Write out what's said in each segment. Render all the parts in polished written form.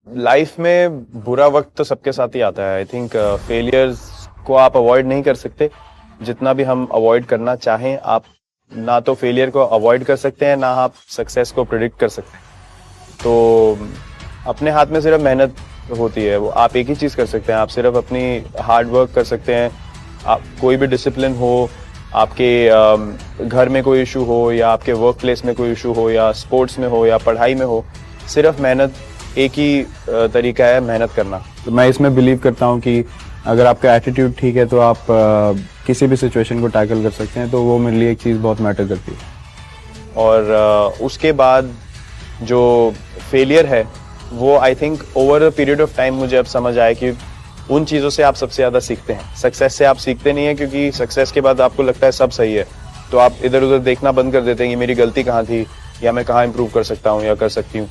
Life में बुरा वक्त तो सबके साथ ही आता है। आई थिंक फेलियर्स को आप अवॉइड नहीं कर सकते। जितना भी हम अवॉइड करना चाहें, आप ना तो फेलियर को अवॉइड कर सकते हैं, ना आप सक्सेस को प्रिडिक्ट कर सकते हैं। तो अपने हाथ में सिर्फ मेहनत होती है। वो आप एक ही चीज कर सकते हैं, आप सिर्फ अपनी हार्ड वर्क कर सकते हैं। आप कोई भी डिसिप्लिन हो, आपके घर में कोई इशू हो, या आपके वर्क प्लेस में कोई इशू हो, या स्पोर्ट्स में हो, या पढ़ाई में हो, सिर्फ मेहनत एक ही तरीका है, मेहनत करना। तो मैं इसमें बिलीव करता हूँ कि अगर आपका एटीट्यूड ठीक है तो आप किसी भी सिचुएशन को टैकल कर सकते हैं। तो वो मेरे लिए एक चीज़ बहुत मैटर करती है। और उसके बाद जो फेलियर है वो I think over a period of time मुझे अब समझ आया कि उन चीज़ों से आप सबसे ज़्यादा सीखते हैं। सक्सेस से आप सीखते नहीं है, क्योंकि सक्सेस के बाद आपको लगता है सब सही है, तो आप इधर उधर देखना बंद कर देते हैं कि मेरी गलती कहाँ थी, या मैं कहाँ इंप्रूव कर सकता हूँ या कर सकती हूँ।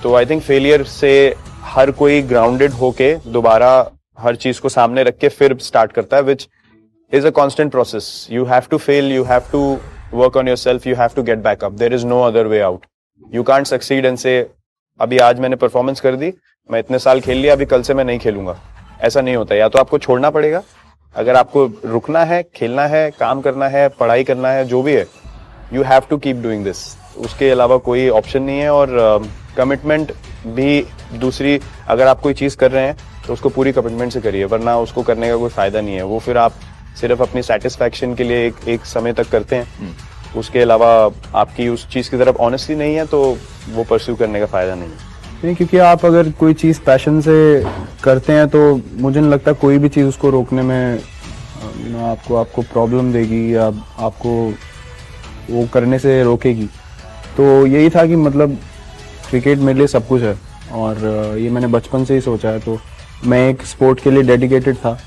तो आई थिंक फेलियर से हर कोई ग्राउंडेड होके दोबारा हर चीज को सामने रख के फिर स्टार्ट करता है, which is a constant process. You have to fail, you have to work on yourself, you have to get back up. There is no other way out. You can't succeed and से अभी आज मैंने performance कर दी, मैं इतने साल खेल लिया, अभी कल से मैं नहीं खेलूंगा। ऐसा नहीं होता। या तो आपको छोड़ना पड़ेगा, अगर आपको रुकना है, खेलना है, काम करना है, पढ़ाई करना है, जो भी है, you have to keep doing this. उसके अलावा कोई ऑप्शन नहीं है। और कमिटमेंट भी दूसरी, अगर आप कोई चीज़ कर रहे हैं तो उसको पूरी कमिटमेंट से करिए, वरना उसको करने का कोई फ़ायदा नहीं है। वो फिर आप सिर्फ अपनी सेटिस्फैक्शन के लिए एक समय तक करते हैं। उसके अलावा आपकी उस चीज़ की तरफ ऑनेस्टी नहीं है, तो वो परस्यू करने का फ़ायदा नहीं है। क्योंकि आप अगर कोई चीज़ पैशन से करते हैं तो मुझे नहीं लगता कोई भी चीज़ उसको रोकने में आपको प्रॉब्लम देगी या आपको वो करने से रोकेगी। तो यही था कि मतलब क्रिकेट मेरे लिए सब कुछ है, और ये मैंने बचपन से ही सोचा है। तो मैं एक स्पोर्ट के लिए डेडिकेटेड था।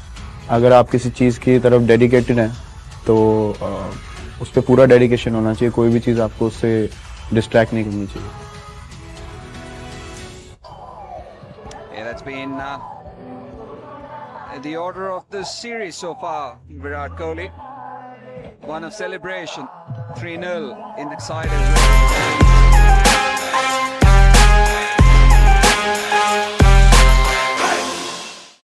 अगर आप किसी चीज़ की तरफ डेडिकेटेड हैं तो उस पर पूरा डेडिकेशन होना चाहिए। कोई भी चीज़ आपको उससे डिस्ट्रैक्ट नहीं करनी चाहिए। Yeah, that's been the order of the series so far. Virat Kohli, one of celebration, 3-0 in the side as well.